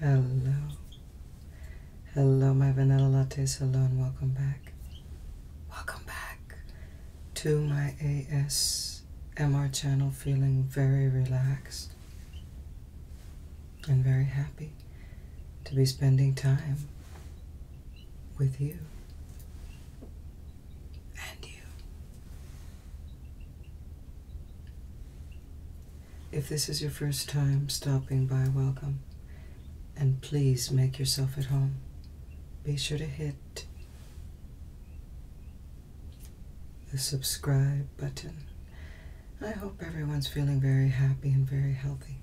Hello. Hello, my vanilla lattes. Hello and welcome back. Welcome back to my ASMR channel, feeling very relaxed and very happy to be spending time with you and you. If this is your first time stopping by, welcome. And please make yourself at home. Be sure to hit the subscribe button. I hope everyone's feeling very happy and very healthy.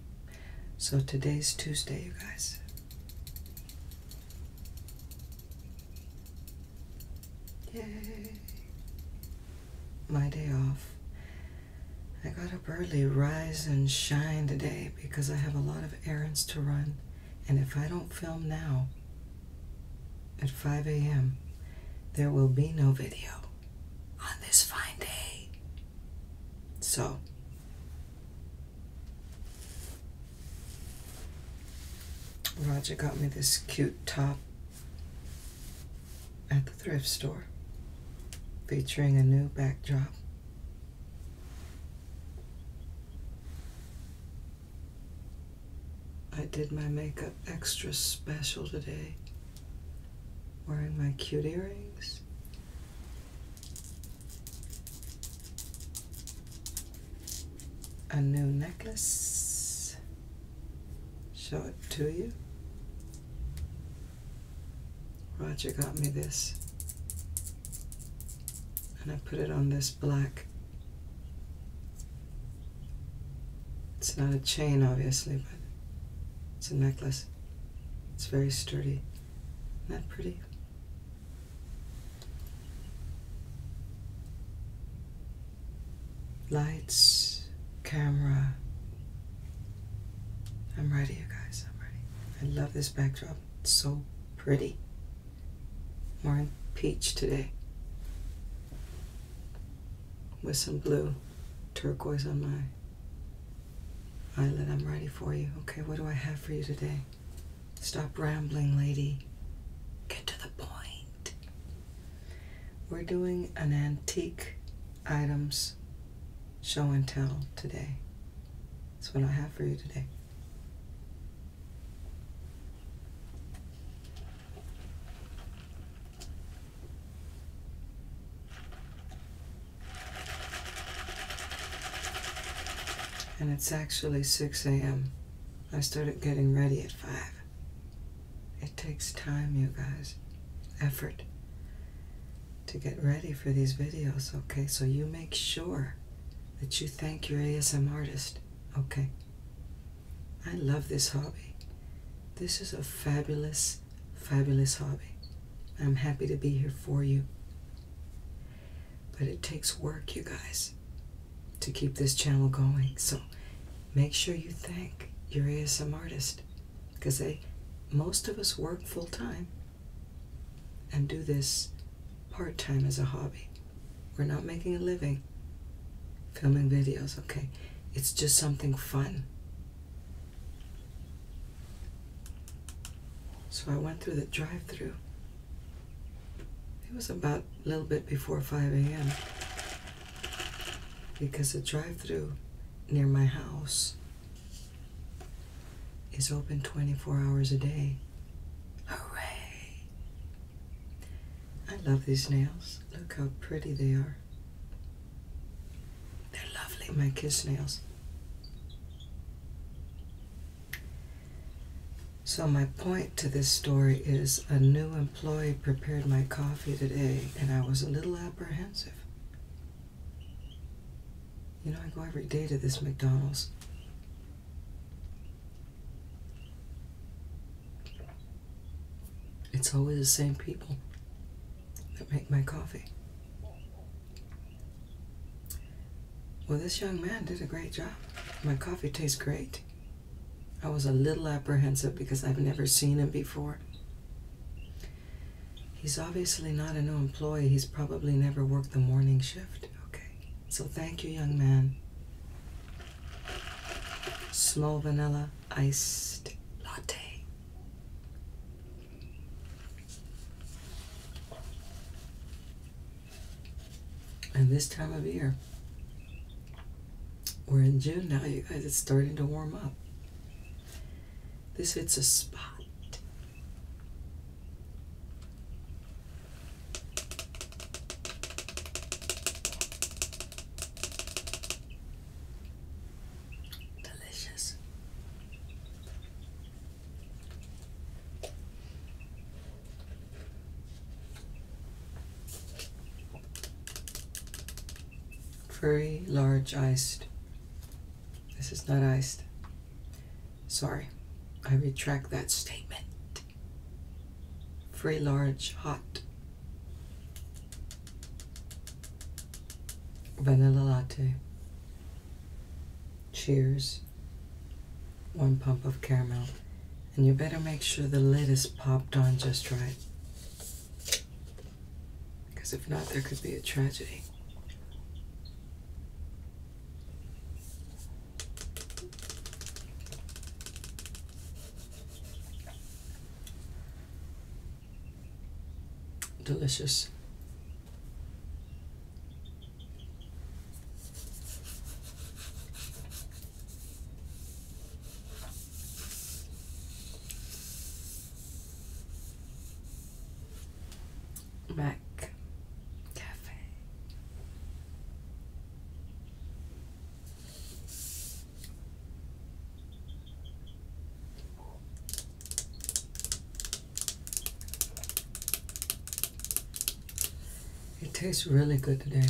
So today's Tuesday, you guys. Yay! My day off. I got up early, rise and shine today because I have a lot of errands to run. And if I don't film now, at 5 a.m., there will be no video on this fine day. So, Roger got me this cute top at the thrift store, featuring a new backdrop. I did my makeup extra special today, wearing my cute earrings. A new necklace. Show it to you. Roger got me this, and I put it on this black. It's not a chain, obviously, but it's a necklace. It's very sturdy. Isn't that pretty? Lights, camera. I'm ready, you guys. I'm ready. I love this backdrop. It's so pretty. I'm wearing peach today, with some blue turquoise on my eyelid. I'm ready for you. Okay, what do I have for you today? Stop rambling, lady. Get to the point. We're doing an antique items show and tell today. That's what I have for you today. And it's actually 6 a.m. I started getting ready at 5. It takes time, you guys, effort to get ready for these videos, okay? So you make sure that you thank your ASM artist, okay? I love this hobby. This is a fabulous, fabulous hobby. I'm happy to be here for you. But it takes work, you guys, to keep this channel going. So make sure you thank your ASM artist, because most of us work full-time and do this part-time as a hobby. We're not making a living filming videos, okay? It's just something fun. So I went through the drive-thru. It was about a little bit before 5 a.m. because the drive-thru near my house is open 24 hours a day. Hooray! I love these nails. Look how pretty they are. They're lovely, my kiss nails. So my point to this story is a new employee prepared my coffee today, and I was a little apprehensive. You know, I go every day to this McDonald's. It's always the same people that make my coffee. Well, this young man did a great job. My coffee tastes great. I was a little apprehensive because I've never seen him before. He's obviously not a new employee. He's probably never worked the morning shift. So thank you, young man. Small vanilla iced latte. And this time of year, we're in June now, you guys, it's starting to warm up. This hits a spot. Delicious. Very large iced. This is not iced. Sorry, I retract that statement. Very large hot vanilla latte. Cheers. 1 pump of caramel. And you better make sure the lid is popped on just right. Because if not, there could be a tragedy. Delicious. Mac Cafe. It tastes really good today.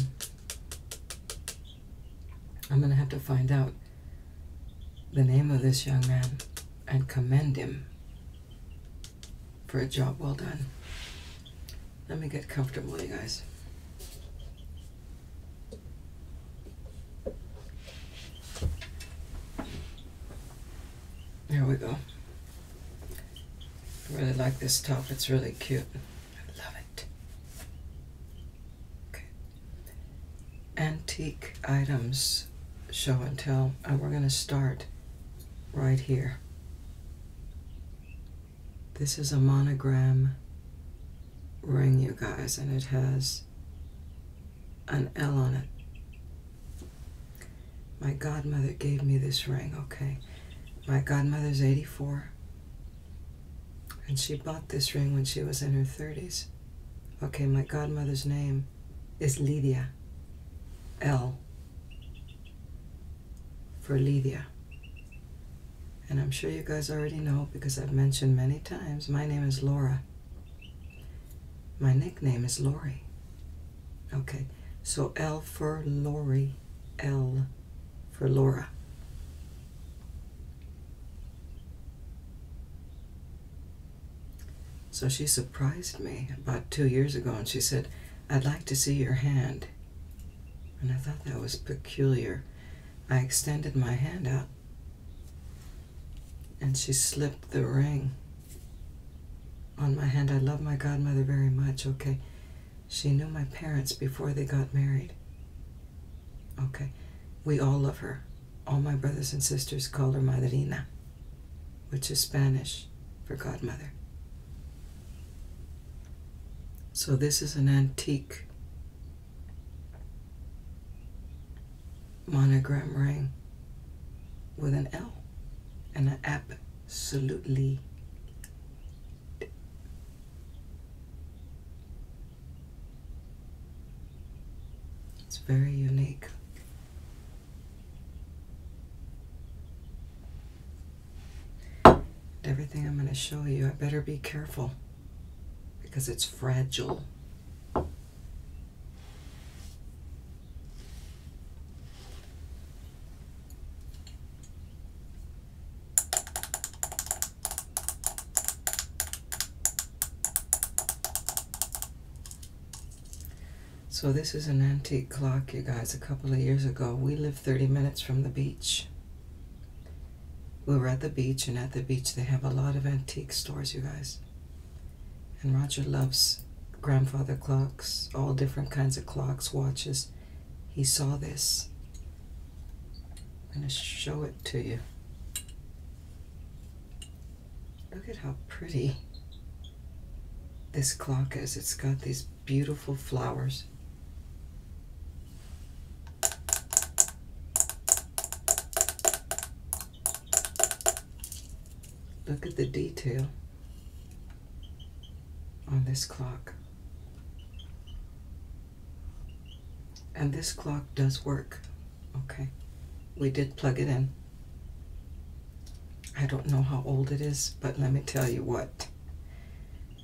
I'm gonna have to find out the name of this young man and commend him for a job well done. Let me get comfortable, you guys. Here we go. I really like this top. It's really cute. I love it. Okay. Antique items show and tell. And we're going to start right here. This is a monogram ring, you guys, and it has an L on it. My godmother gave me this ring, okay? My godmother's 84, and she bought this ring when she was in her 30s. Okay, my godmother's name is Lydia. L for Lydia. And I'm sure you guys already know because I've mentioned many times, my name is Laura. My nickname is Lori. Okay, so L for Lori, L for Laura. So she surprised me about 2 years ago and she said, I'd like to see your hand. And I thought that was peculiar. I extended my hand out and she slipped the ring on my hand. I love my godmother very much, okay? She knew my parents before they got married. Okay, we all love her. All my brothers and sisters call her Madrina, which is Spanish for godmother. So this is an antique monogram ring with an L and an absolutely. It's very unique. Everything I'm going to show you, I better be careful because it's fragile. So this is an antique clock, you guys. A couple of years ago, we lived 30 minutes from the beach. We were at the beach, and at the beach they have a lot of antique stores, you guys. And Roger loves grandfather clocks, all different kinds of clocks, watches. He saw this. I'm going to show it to you. Look at how pretty this clock is. It's got these beautiful flowers. Look at the detail on this clock. And this clock does work. Okay, we did plug it in. I don't know how old it is, but let me tell you what.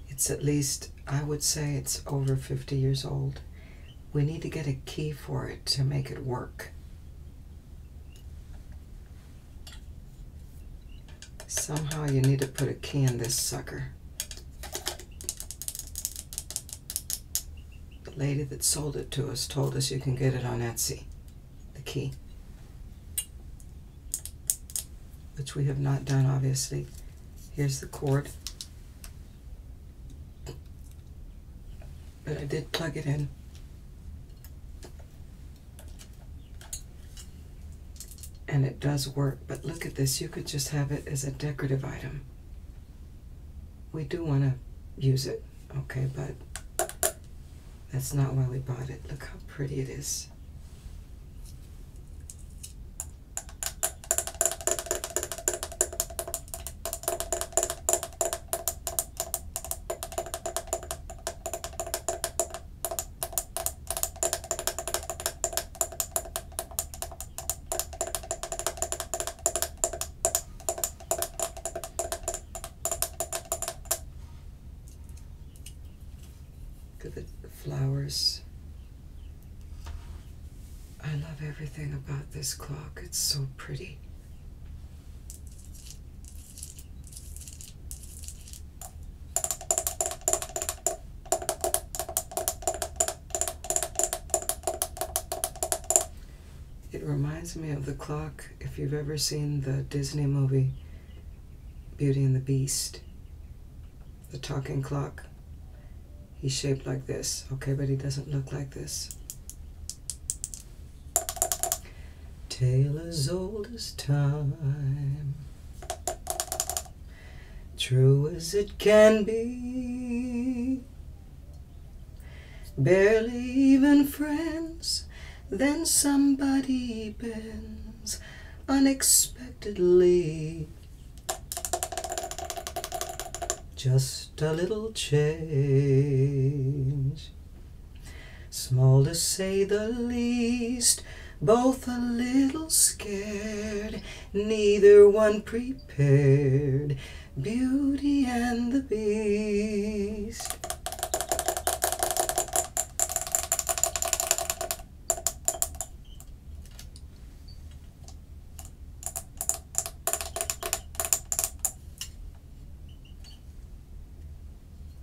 It's at least, I would say it's over 50 years old. We need to get a key for it to make it work. Somehow you need to put a key in this sucker. The lady that sold it to us told us you can get it on Etsy, the key. Which we have not done, obviously. Here's the cord. But I did plug it in. And it does work, but look at this. You could just have it as a decorative item. We do want to use it, okay, but that's not why we bought it. Look how pretty it is. Look at the flowers. I love everything about this clock. It's so pretty. It reminds me of the clock, if you've ever seen the Disney movie Beauty and the Beast, the talking clock. He's shaped like this, okay, but he doesn't look like this. Tale as old as time, true as it can be, barely even friends, then somebody bends unexpectedly. Just a little change, small to say the least, both a little scared, neither one prepared, Beauty and the Beast.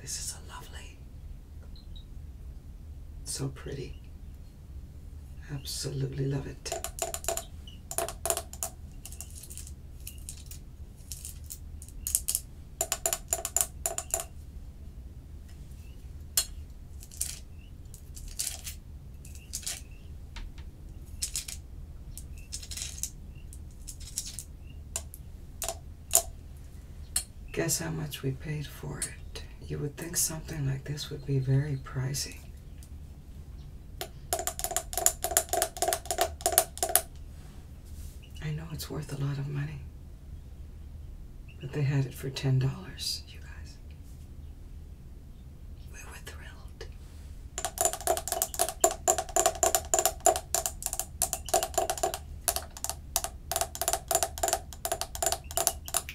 This is a lovely, so pretty. Absolutely love it. Guess how much we paid for it. You would think something like this would be very pricey. I know it's worth a lot of money, but they had it for $10, you guys. We were thrilled.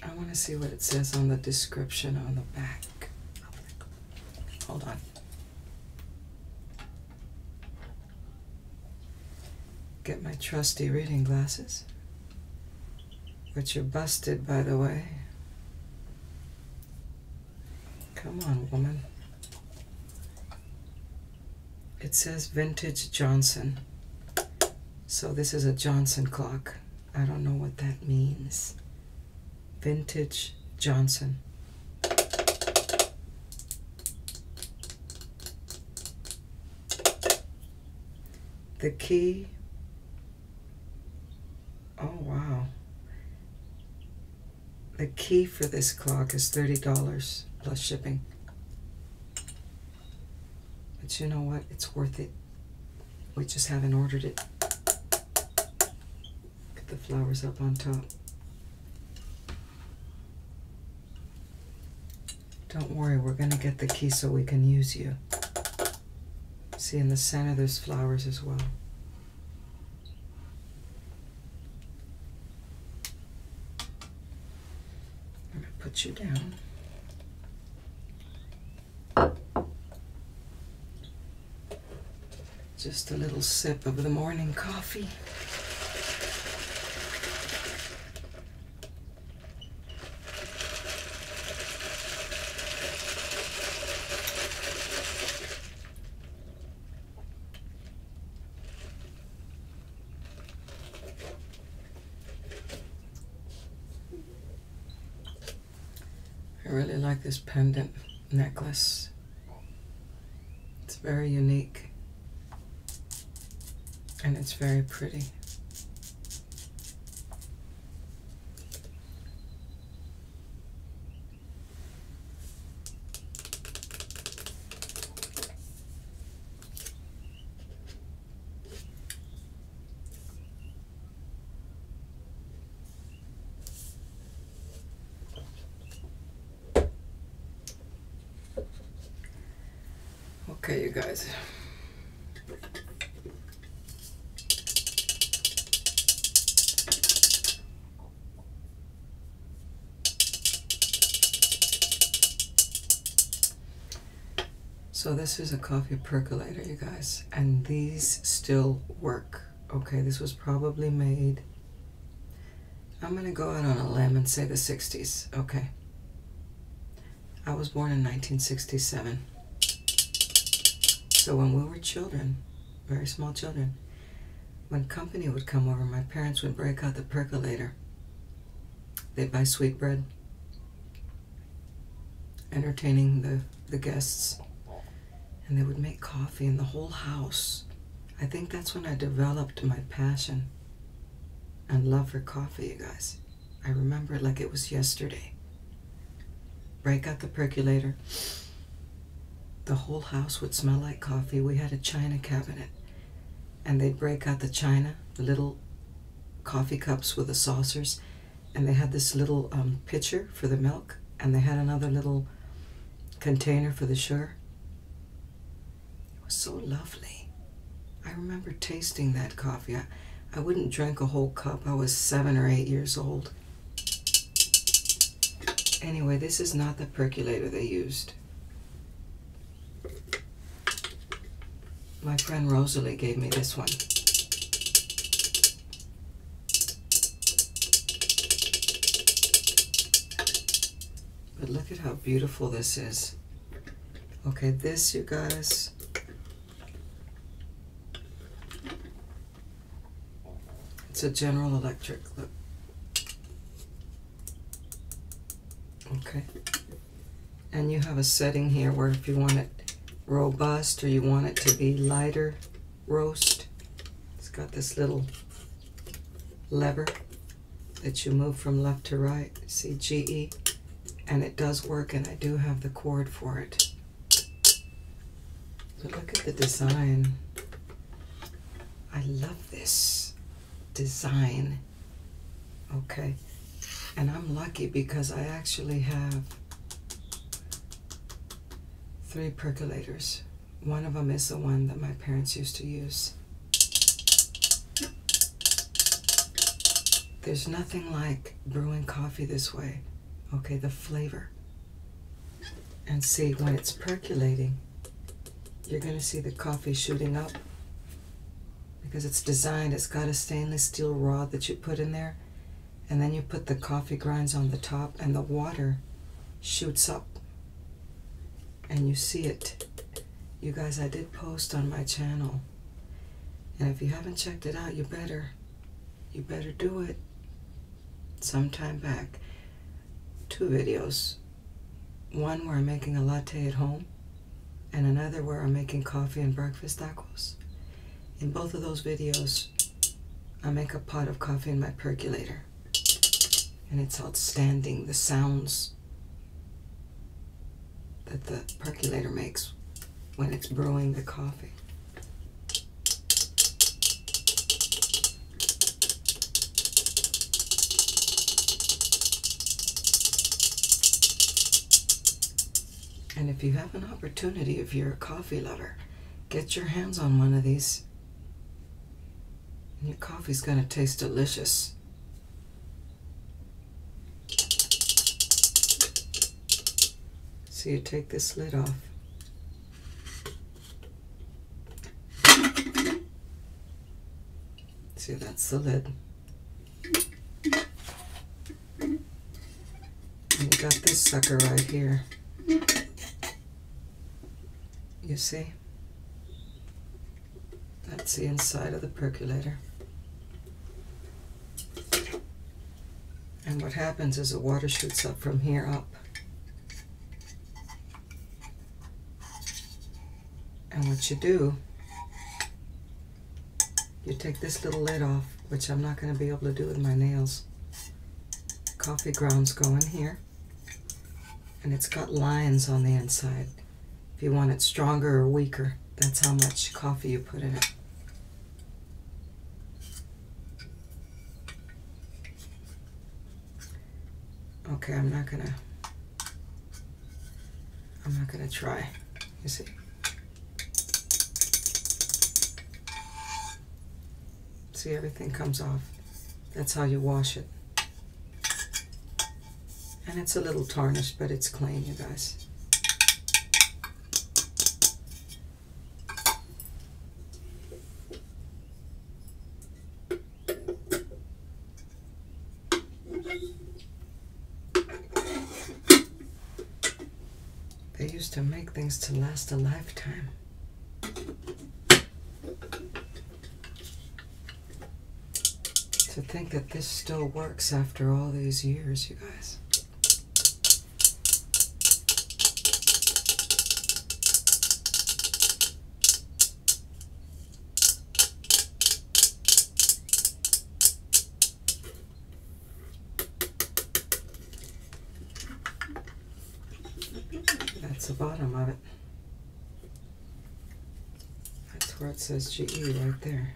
I want to see what it says on the description on the back. Hold on. Get my trusty reading glasses, which are busted, by the way. Come on, woman. It says Vintage Johnson. So this is a Johnson clock. I don't know what that means. Vintage Johnson. The key. Oh, wow. The key for this clock is $30 plus shipping. But you know what? It's worth it. We just haven't ordered it. Get the flowers up on top. Don't worry, we're going to get the key so we can use you. See, in the center there's flowers as well. I'm going to put you down. Just a little sip of the morning coffee. I really like this pendant necklace. It's very unique and it's very pretty. Okay, you guys. So this is a coffee percolator, you guys, and these still work. Okay, this was probably made, I'm gonna go out on a limb and say the 60s, okay. I was born in 1967. So when we were children, very small children, when company would come over, my parents would break out the percolator. They'd buy sweetbread, entertaining the guests, and they would make coffee in the whole house. I think that's when I developed my passion and love for coffee, you guys. I remember it like it was yesterday. Break out the percolator. The whole house would smell like coffee. We had a china cabinet, and they'd break out the china, the little coffee cups with the saucers, and they had this little pitcher for the milk, and they had another little container for the sugar. It was so lovely. I remember tasting that coffee. I wouldn't drink a whole cup. I was 7 or 8 years old. Anyway, this is not the percolator they used. My friend Rosalie gave me this one. But look at how beautiful this is. Okay, this, you guys, it's a General Electric. Look. Okay. And you have a setting here where if you want it robust or you want it to be lighter roast, it's got this little lever that you move from left to right. See, GE, and it does work, and I do have the cord for it. But look at the design. I love this design. Okay, and I'm lucky because I actually have 3 percolators. One of them is the one that my parents used to use. There's nothing like brewing coffee this way. Okay, the flavor. And see, when it's percolating, you're going to see the coffee shooting up because it's designed, it's got a stainless steel rod that you put in there, and then you put the coffee grinds on the top and the water shoots up. And you see it. You guys, I did post on my channel, and if you haven't checked it out, you better do it. Sometime back, 2 videos. One where I'm making a latte at home, and another where I'm making coffee and breakfast tacos. In both of those videos, I make a pot of coffee in my percolator, and it's outstanding, the sounds that the percolator makes when it's brewing the coffee. And if you have an opportunity, if you're a coffee lover, get your hands on one of these. And your coffee's going to taste delicious. So you take this lid off. See, that's the lid. And you got this sucker right here. You see? That's the inside of the percolator. And what happens is the water shoots up from here up. And what you do, you take this little lid off, which I'm not going to be able to do with my nails. Coffee grounds go in here, and it's got lines on the inside. If you want it stronger or weaker, that's how much coffee you put in it. Okay, I'm not gonna try, you see. See, everything comes off. That's how you wash it. And it's a little tarnished, but it's clean, you guys. They used to make things to last a lifetime. To think that this still works after all these years, you guys. That's the bottom of it. That's where it says GE right there.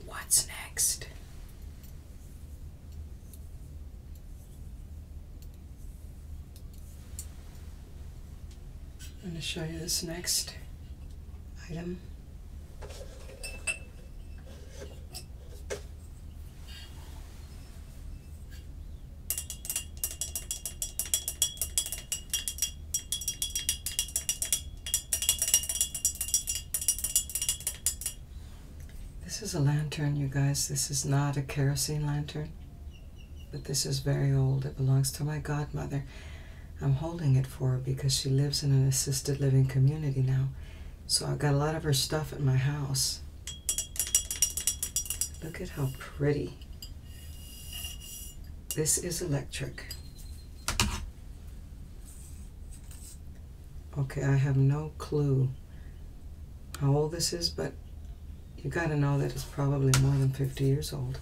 What's next? I'm going to show you this next item. This is a lantern, you guys. This is not a kerosene lantern, but this is very old. It belongs to my godmother. I'm holding it for her because she lives in an assisted living community now. So I've got a lot of her stuff at my house. Look at how pretty. This is electric. Okay, I have no clue how old this is, but you gotta know that it's probably more than 50 years old.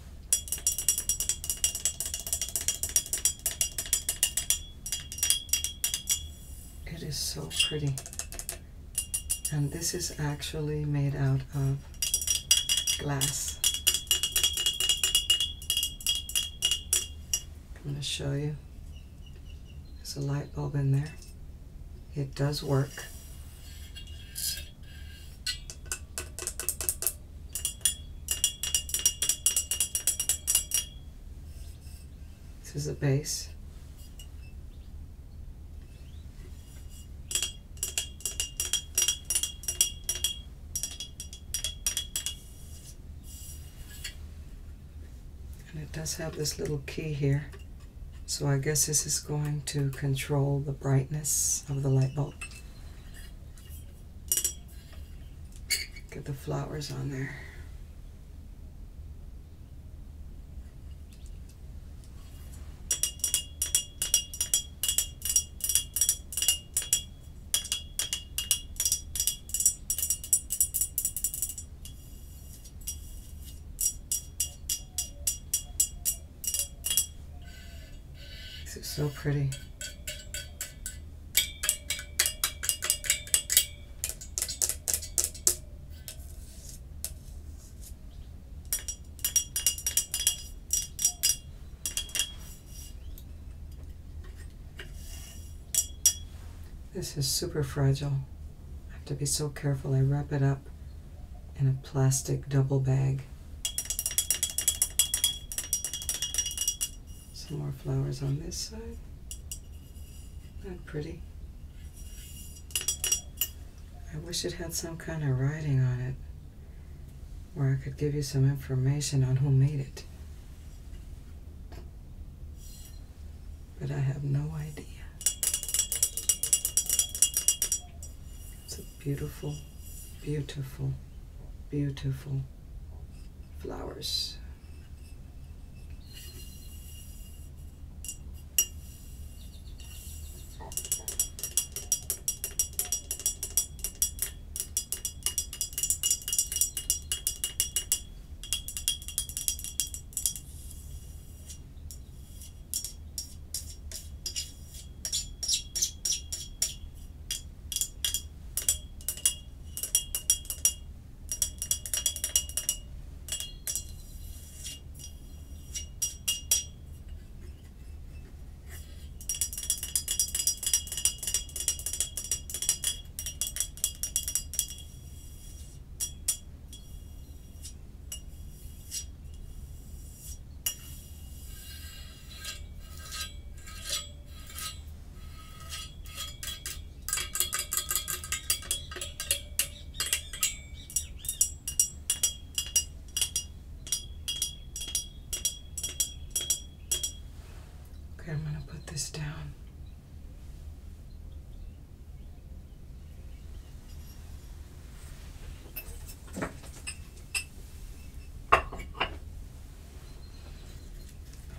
It is so pretty. And this is actually made out of glass. I'm gonna show you. There's a light bulb in there. It does work. This is a base. And it does have this little key here. So I guess this is going to control the brightness of the light bulb. Get the flowers on there. So pretty. This is super fragile. I have to be so careful. I wrap it up in a plastic double bag. Some more flowers on this side. Not pretty. I wish it had some kind of writing on it where I could give you some information on who made it. But I have no idea. It's a beautiful, beautiful, beautiful flowers. Okay, I'm going to put this down.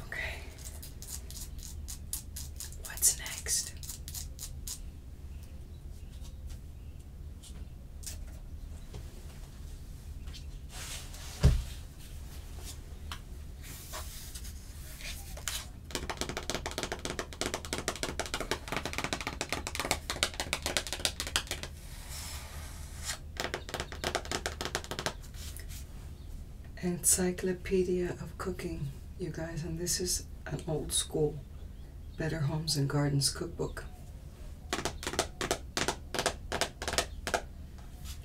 Okay. What's next? Encyclopedia of Cooking, you guys, and this is an old school Better Homes and Gardens cookbook.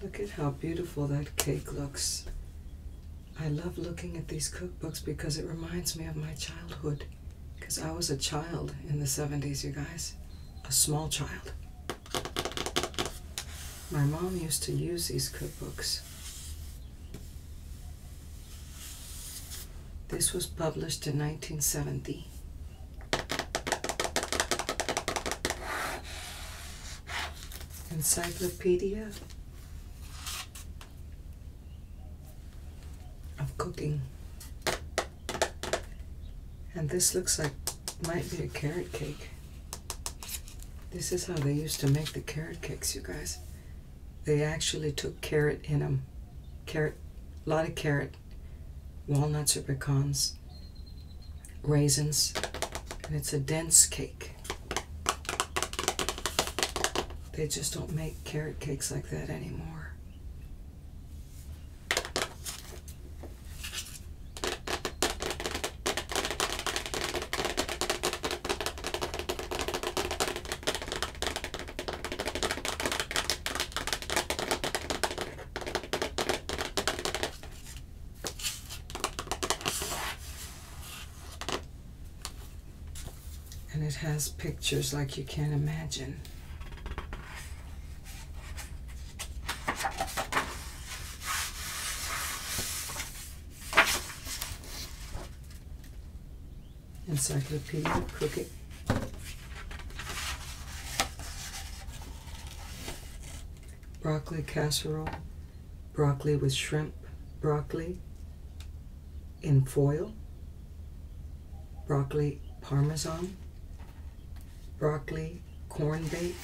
Look at how beautiful that cake looks. I love looking at these cookbooks because it reminds me of my childhood, because I was a child in the 70s, you guys, a small child. My mom used to use these cookbooks. This was published in 1970. Encyclopedia of Cooking. And this looks like might be a carrot cake. This is how they used to make the carrot cakes, you guys. They actually took carrot in them. Carrot, a lot of carrot. Walnuts or pecans, raisins, and it's a dense cake. They just don't make carrot cakes like that anymore. And it has pictures like you can't imagine. Encyclopedia of Cooking. Broccoli casserole, broccoli with shrimp, broccoli in foil, broccoli parmesan, broccoli corn bake,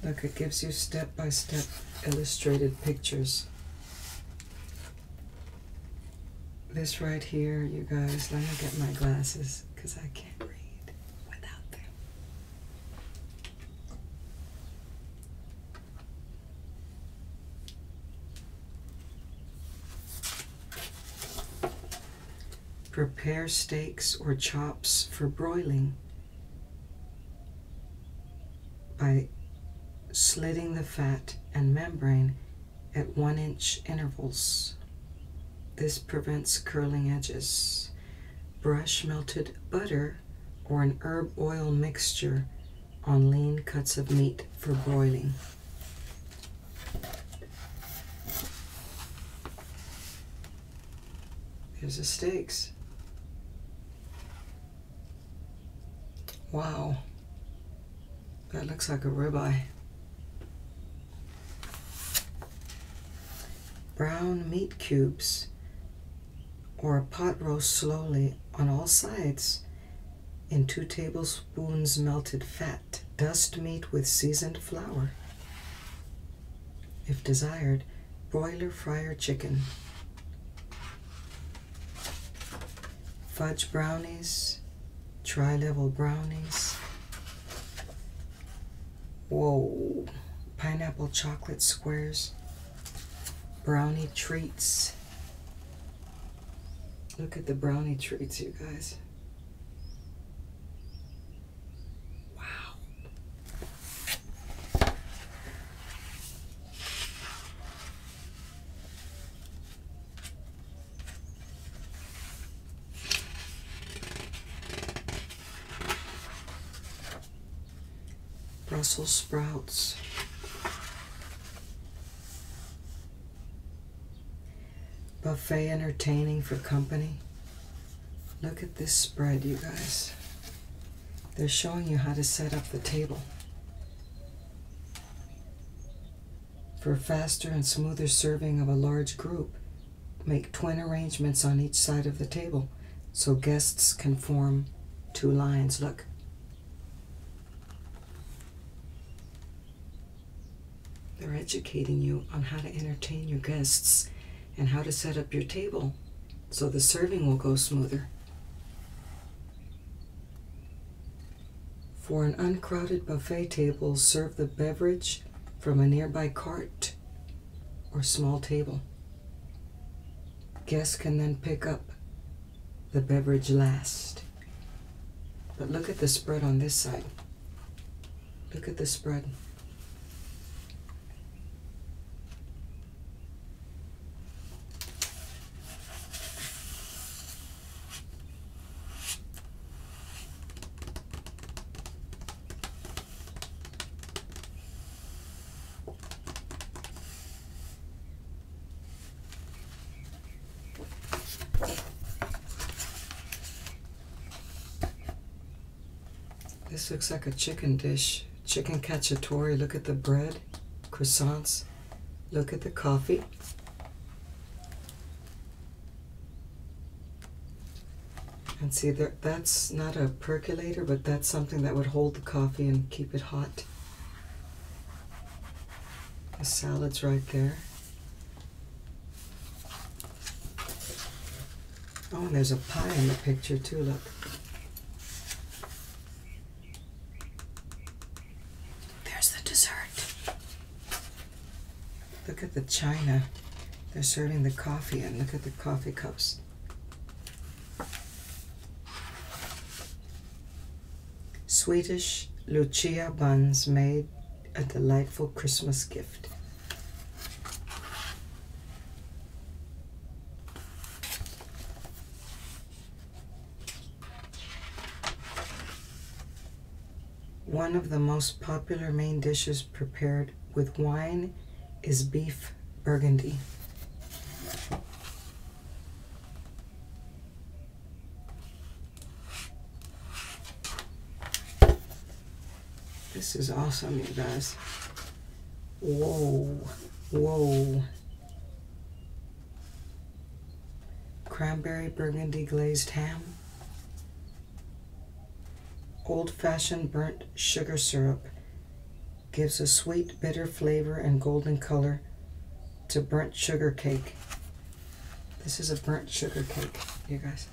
Look, it gives you step-by-step illustrated pictures. This right here, you guys, let me get my glasses because I can't read without them. Prepare steaks or chops for broiling by slitting the fat and membrane at 1-inch intervals. This prevents curling edges. Brush melted butter or an herb oil mixture on lean cuts of meat for broiling. Here's the steaks. Wow, that looks like a ribeye. Brown meat cubes or a pot roast slowly on all sides in 2 tablespoons melted fat. Dust meat with seasoned flour. If desired, broiler fryer chicken. Fudge brownies, tri-level brownies. Whoa, pineapple chocolate squares. Brownie treats. Look at the brownie treats, you guys. Wow. Brussels sprouts. Buffet entertaining for company. Look at this spread, you guys. They're showing you how to set up the table. For faster and smoother serving of a large group, make twin arrangements on each side of the table so guests can form 2 lines. Look. They're educating you on how to entertain your guests and how to set up your table so the serving will go smoother. For an uncrowded buffet table, serve the beverage from a nearby cart or small table. Guests can then pick up the beverage last. But look at the spread on this side. Look at the spread. This looks like a chicken dish. Chicken cacciatore. Look at the bread, croissants. Look at the coffee. And see, that's not a percolator, but that's something that would hold the coffee and keep it hot. The salad's right there. Oh, and there's a pie in the picture too, look. There's the dessert. Look at the china. They're serving the coffee and look at the coffee cups. Swedish Lucia buns made a delightful Christmas gift. One of the most popular main dishes prepared with wine is beef Burgundy. This is awesome, you guys. Whoa, whoa. Cranberry Burgundy glazed ham. Old-fashioned burnt sugar syrup Gives a sweet, bitter flavor and golden color to burnt sugar cake. This is a burnt sugar cake, you guys.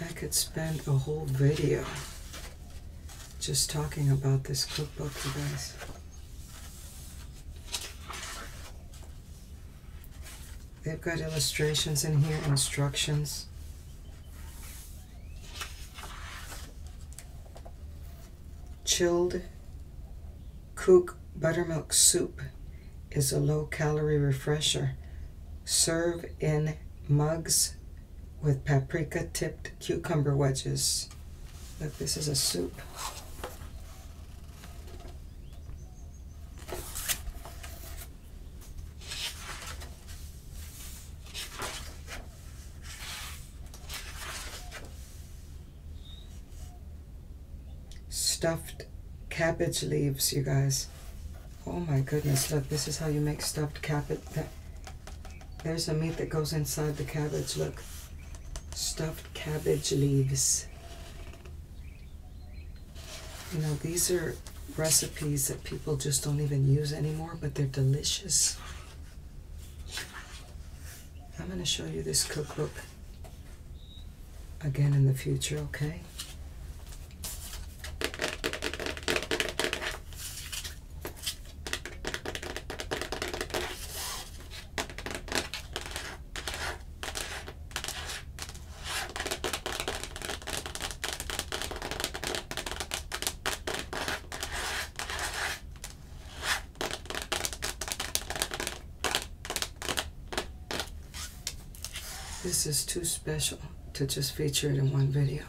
I could spend a whole video just talking about this cookbook, you guys. They've got illustrations in here, instructions. Chilled Kook buttermilk soup is a low-calorie refresher. Serve in mugs with paprika-tipped cucumber wedges. Look, this is a soup. Stuffed cabbage leaves, you guys. Oh my goodness, look, this is how you make stuffed cabbage. There's a meat that goes inside the cabbage, look. Stuffed cabbage leaves. You know, these are recipes that people just don't even use anymore, but they're delicious. I'm going to show you this cookbook again in the future, okay? This is too special to just feature it in one video.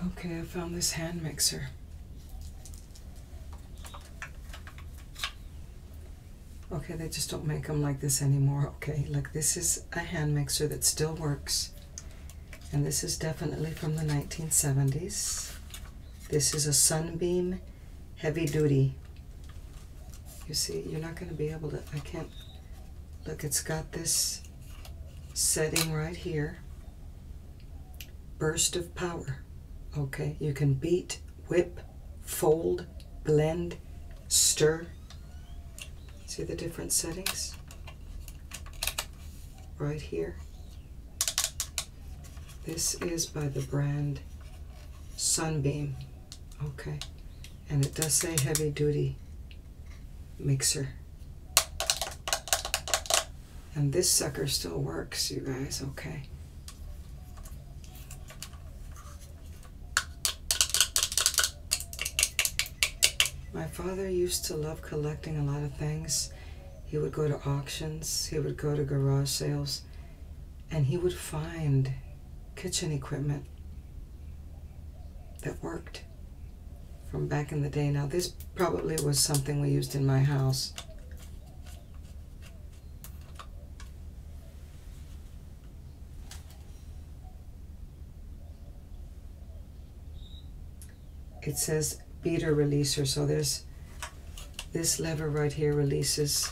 Okay, I found this hand mixer. Okay, they just don't make them like this anymore. Okay, look, this is a hand mixer that still works. And this is definitely from the 1970s. This is a Sunbeam heavy duty. You see, you're not going to be able to, I can't, look, it's got this setting right here. Burst of power. Okay, you can beat, whip, fold, blend, stir. See the different settings? Right here. This is by the brand Sunbeam. Okay. And it does say heavy duty mixer. And this sucker still works, you guys, okay. My father used to love collecting a lot of things. He would go to auctions, he would go to garage sales, and he would find kitchen equipment that worked from back in the day. Now this probably was something we used in my house. It says beater releaser, so there's this lever right here releases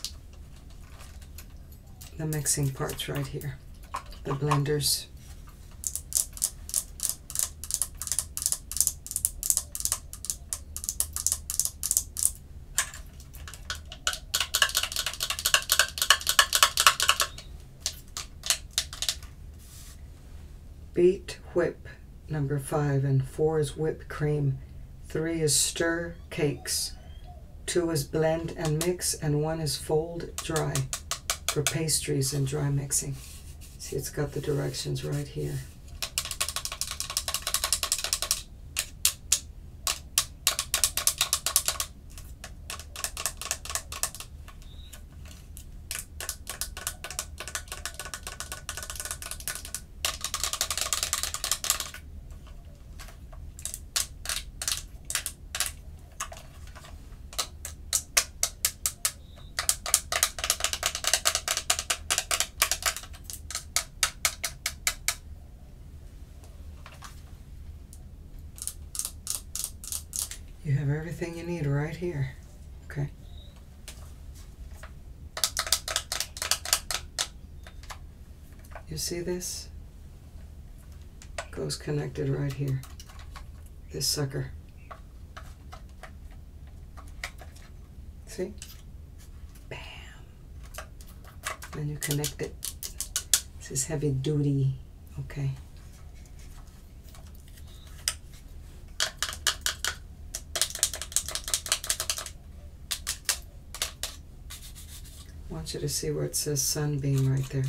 the mixing parts right here, the blenders. Beat, whip, number 5, and 4 is whipped cream. 3 is stir cakes, 2 is blend and mix, and 1 is fold dry for pastries and dry mixing. See, it's got the directions right here. have everything you need right here. Okay. You see this? Goes connected right here. This sucker. See? Bam. And you connect it. This is heavy duty. Okay. I want you to see where it says Sunbeam right there.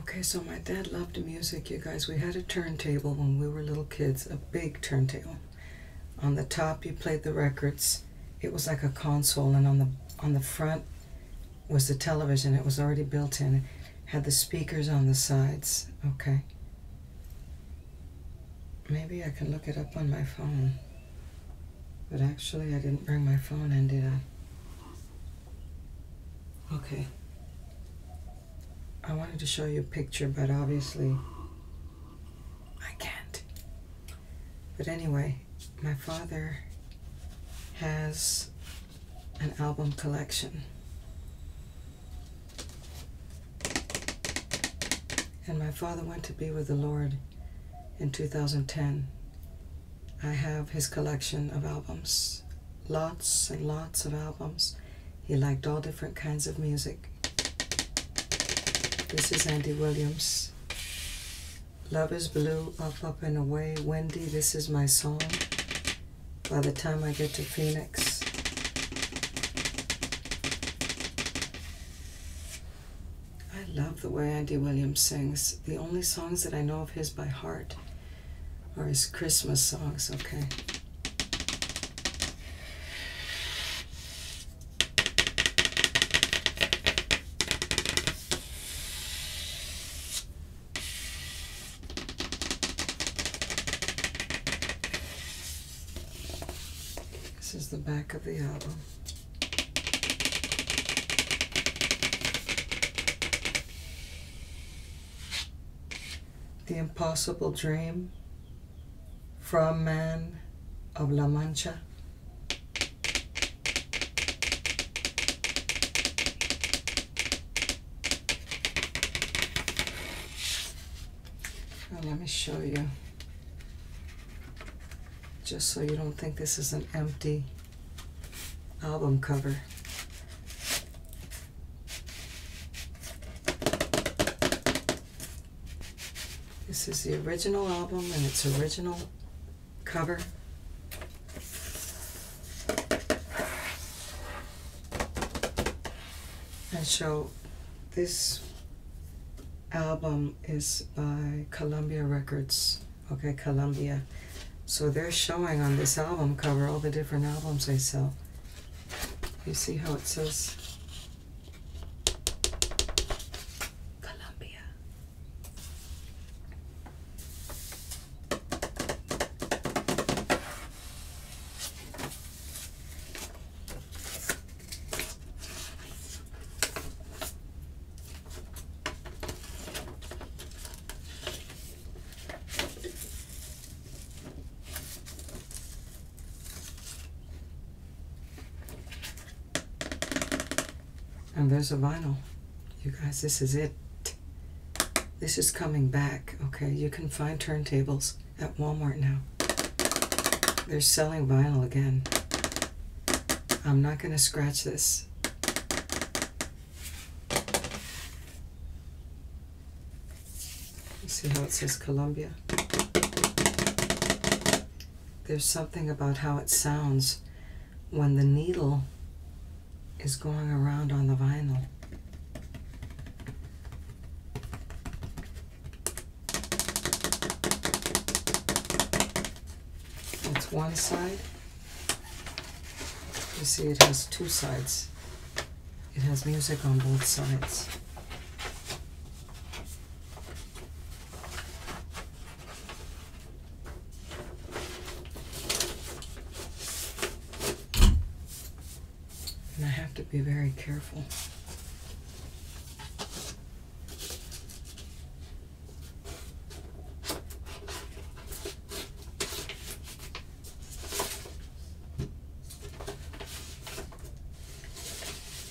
Okay, so my dad loved music, you guys. We had a turntable when we were little kids, a big turntable. On the top, you played the records. It was like a console, and on the front was the television. It was already built in. It had the speakers on the sides. Okay. Maybe I can look it up on my phone. But actually, I didn't bring my phone in, did I? Okay. I wanted to show you a picture, but obviously I can't. But anyway, my father has an album collection. And my father went to be with the Lord in 2010. I have his collection of albums. Lots and lots of albums. He liked all different kinds of music. This is Andy Williams. Love is Blue, Up, Up and Away. Wendy, This Is My Song. By the Time I Get to Phoenix. I love the way Andy Williams sings. The only songs that I know of his by heart are his Christmas songs, okay? This is the back of the album. The Impossible Dream, From Man of La Mancha. Well, let me show you, just so you don't think this is an empty album cover. This is the original album and its original cover. And so this album is by Columbia Records. Okay, Columbia. So they're showing on this album cover all the different albums they sell. You see how it says Columbia. And there's a vinyl. You guys, this is it. This is coming back, okay? You can find turntables at Walmart now. They're selling vinyl again. I'm not going to scratch this. You see how it says Columbia? there's something about how it sounds when the needle is going around on the vinyl. That's one side. You see it has two sides. It has music on both sides. And I have to be very careful.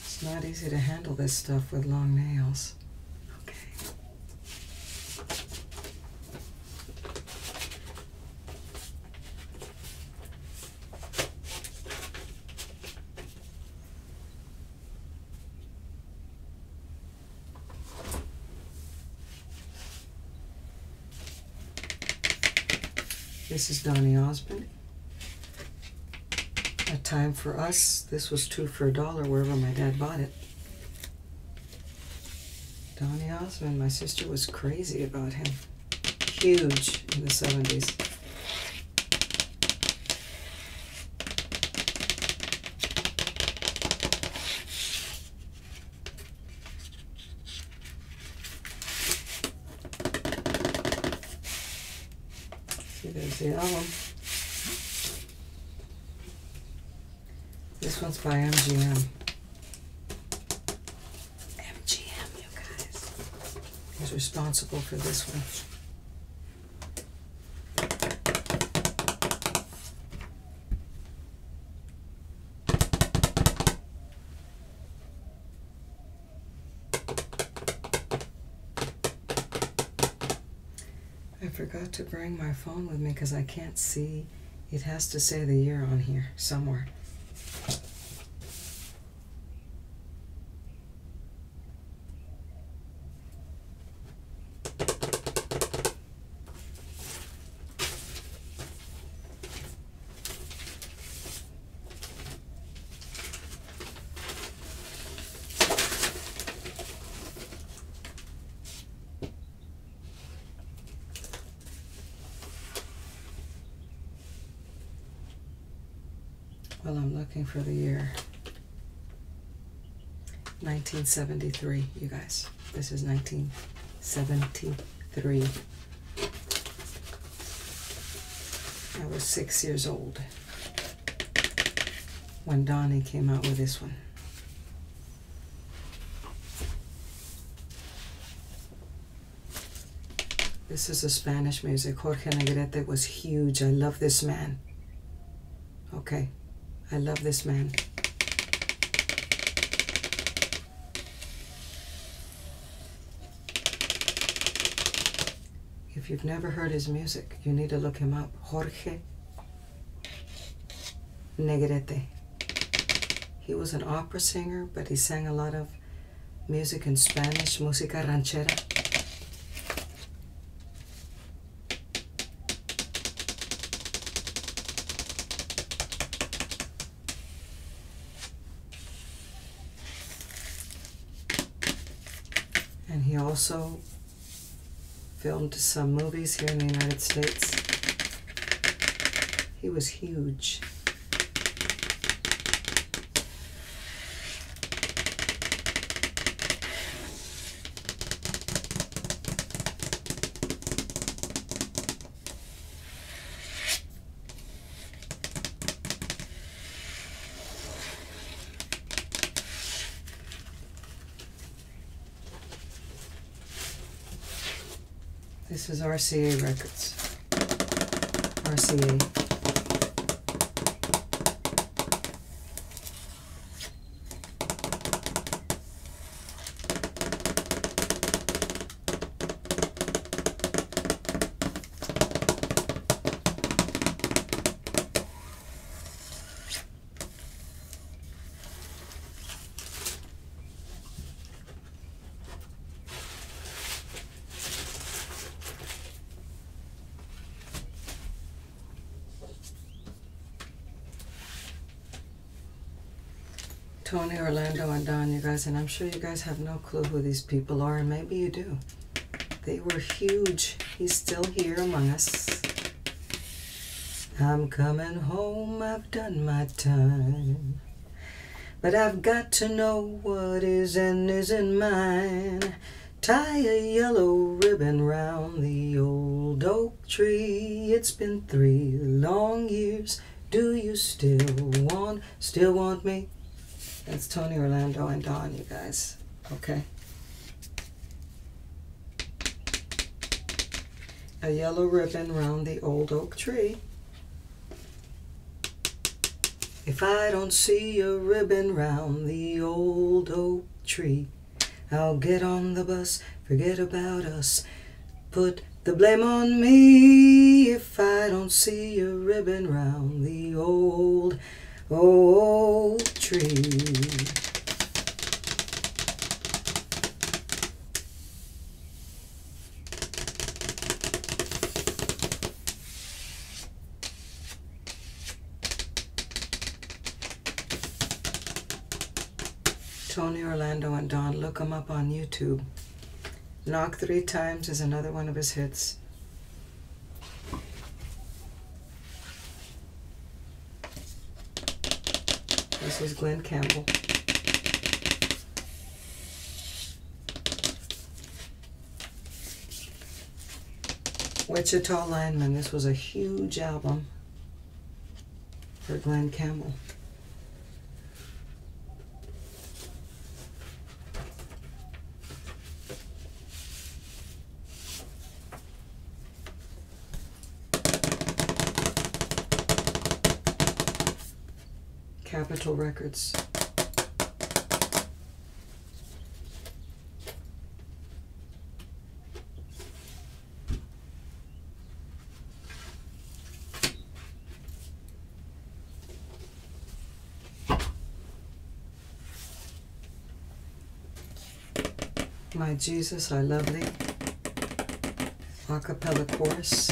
It's not easy to handle this stuff with long nails. Okay. This is Donny Osmond. A Time for Us. This was 2 for $1 wherever my dad bought it. Donny Osmond, my sister was crazy about him. Huge in the 70s. See, there's the album. This one's by MGM. MGM, you guys. He's responsible for this one. I forgot to bring my phone with me because I can't see. It has to say the year on here somewhere. Well, I'm looking for the year. 1973, you guys. This is 1973. I was 6 years old when Donny came out with this one. This is a Spanish music. Jorge Negrete was huge. I love this man. Okay. I love this man. If you've never heard his music, you need to look him up. Jorge Negrete. He was an opera singer, but he sang a lot of music in Spanish, música ranchera. And he also filmed some movies here in the United States. He was huge. This is RCA Records. RCA. Tony, Orlando, and Don, you guys, and I'm sure you guys have no clue who these people are, and maybe you do. They were huge. He's still here among us. I'm coming home, I've done my time, but I've got to know what is and isn't mine. Tie a yellow ribbon round the old oak tree. It's been 3 long years. Do you still want me? That's Tony, Orlando, and Don, you guys. Okay. A yellow ribbon round the old oak tree. If I don't see a ribbon round the old oak tree, I'll get on the bus, forget about us, put the blame on me. If I don't see a ribbon round the old oak tree. Tony, Orlando, and Don, look him up on YouTube. Knock 3 Times is another one of his hits. This is Glen Campbell. Wichita Lineman. This was a huge album for Glen Campbell. Capitol Records. My Jesus, I Love Thee. A cappella chorus.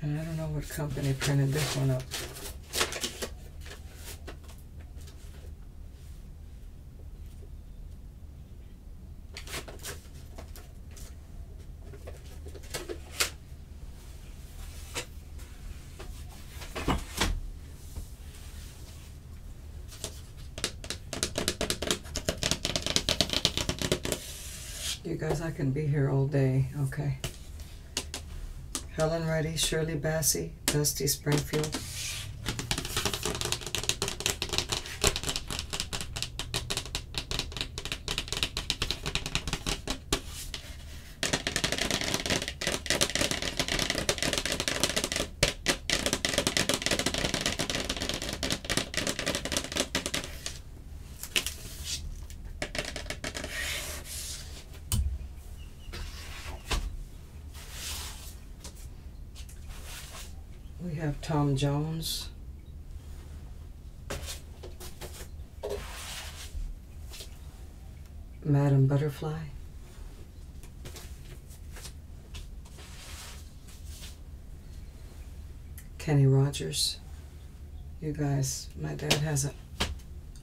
And I don't know what company printed this one up. You guys, I can be here all day, okay? Helen Reddy, Shirley Bassey, Dusty Springfield. We have Tom Jones. Madam Butterfly. Kenny Rogers. You guys, my dad has a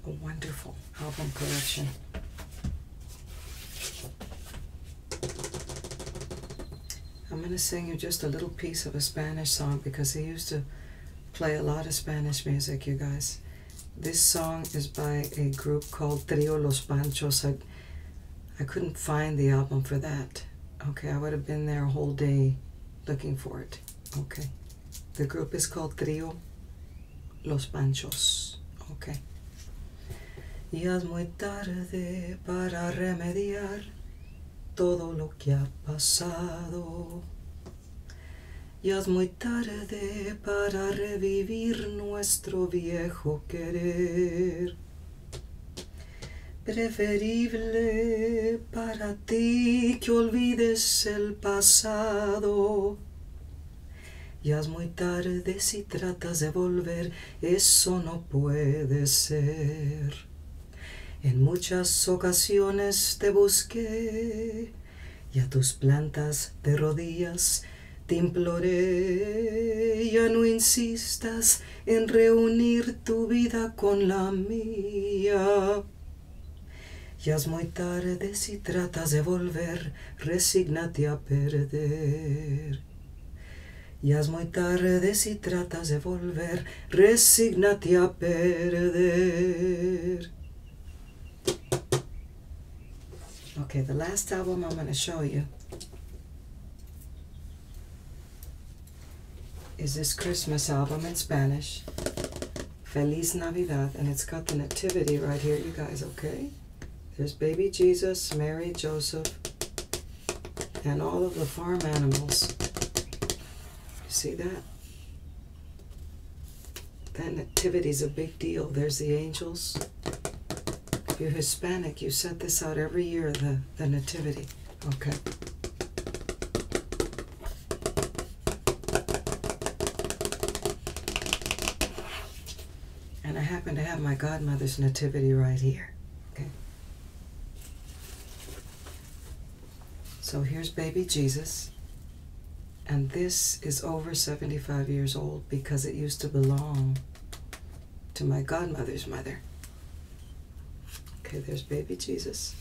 wonderful album collection. I'm going to sing you just a little piece of a Spanish song because he used to play a lot of Spanish music, you guys. This song is by a group called Trio Los Panchos. I couldn't find the album for that. Okay, I would have been there a whole day looking for it. Okay. The group is called Trio Los Panchos. Okay. Ya es muy tarde para remediar todo lo que ha pasado. Ya es muy tarde para revivir nuestro viejo querer. Preferible para ti que olvides el pasado. Ya es muy tarde si tratas de volver, eso no puede ser. En muchas ocasiones te busqué y a tus plantas de rodillas te imploré. Ya no insistas en reunir tu vida con la mía. Ya es muy tarde si tratas de volver, resígnate a perder. Ya es muy tarde si tratas de volver, resígnate a perder. Okay, the last album I'm going to show you is this Christmas album in Spanish, Feliz Navidad, and it's got the nativity right here, you guys, okay? There's baby Jesus, Mary, Joseph, and all of the farm animals. You see that? That nativity's a big deal. There's the angels. If you're Hispanic, you set this out every year, the nativity. Okay. And I happen to have my godmother's nativity right here. Okay. So here's baby Jesus. And this is over 75 years old because it used to belong to my godmother's mother. Okay, there's baby Jesus.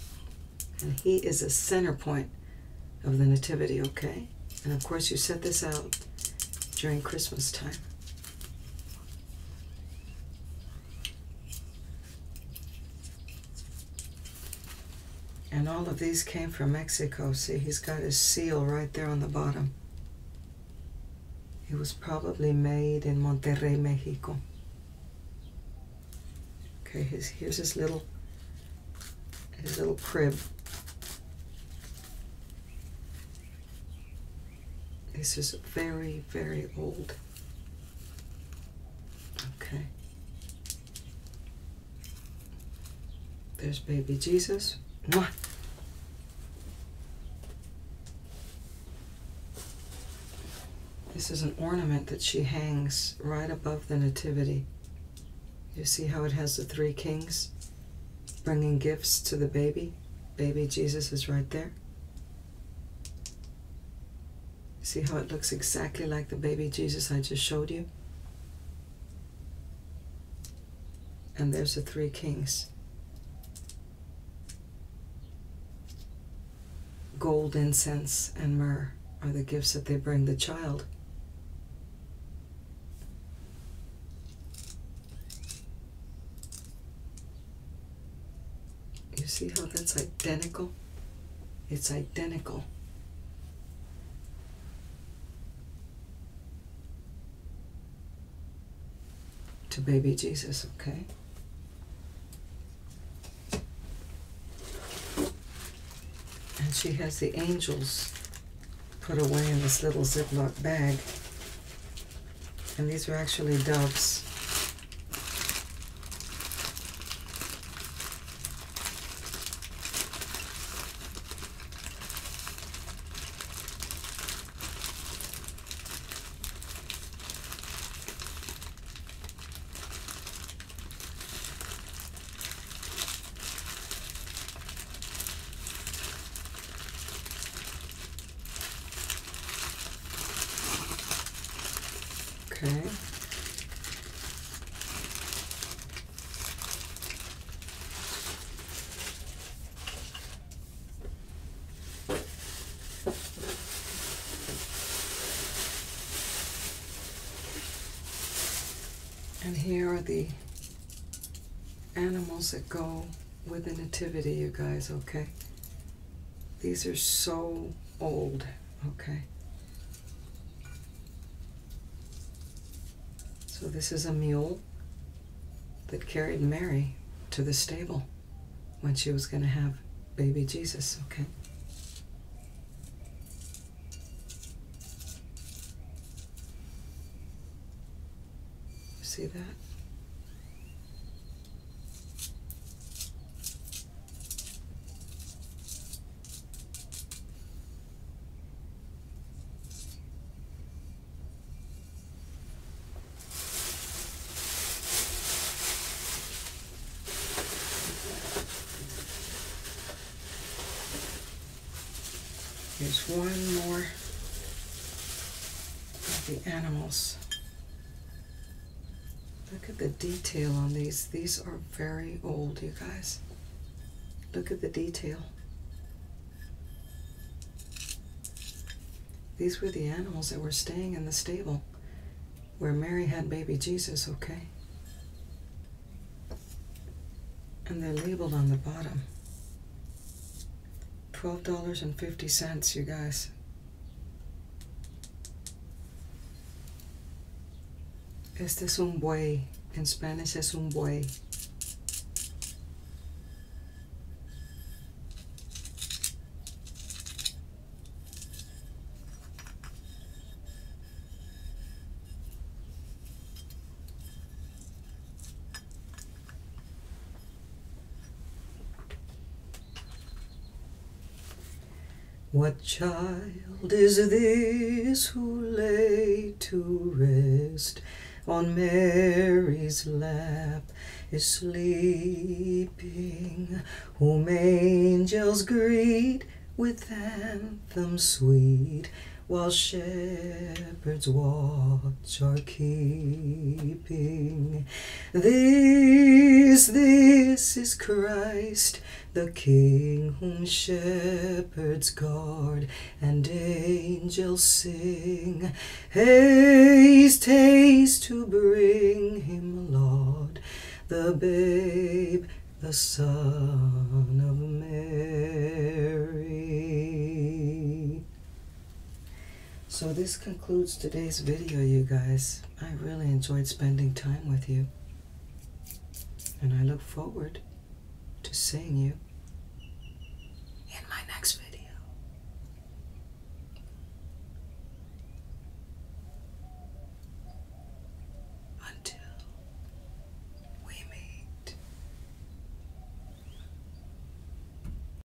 And he is a center point of the nativity, okay? And of course you set this out during Christmas time. And all of these came from Mexico. See, he's got his seal right there on the bottom. It was probably made in Monterrey, Mexico. Okay, here's his little crib. This is very, very old. Okay. There's baby Jesus. Mwah! This is an ornament that she hangs right above the nativity. You see how it has the three kings bringing gifts to the baby? Baby Jesus is right there. See how it looks exactly like the baby Jesus I just showed you? And there's the three kings. Gold, incense, and myrrh are the gifts that they bring the child. You see how that's identical? It's identical. To baby Jesus, okay? And she has the angels put away in this little Ziploc bag. And these are actually doves. Okay. And here are the animals that go with the nativity, you guys, okay? These are so old, okay? So this is a mule. that carried Mary to the stable when she was going to have baby Jesus, okay? See that? Here's one more of the animals. Look at the detail on these. These are very old, you guys. Look at the detail. These were the animals that were staying in the stable where Mary had baby Jesus, okay? And they're labeled on the bottom. $12.50, you guys. Este es un buey. In Spanish es un buey. What child is this who lay to rest on Mary's lap, is sleeping, whom angels greet with anthems sweet, while shepherds watch are keeping? This is Christ, the King whom shepherds guard and angels sing. Haste, haste to bring him, Lord, the babe, the Son of Mary. So this concludes today's video, you guys. I really enjoyed spending time with you, and I look forward to seeing you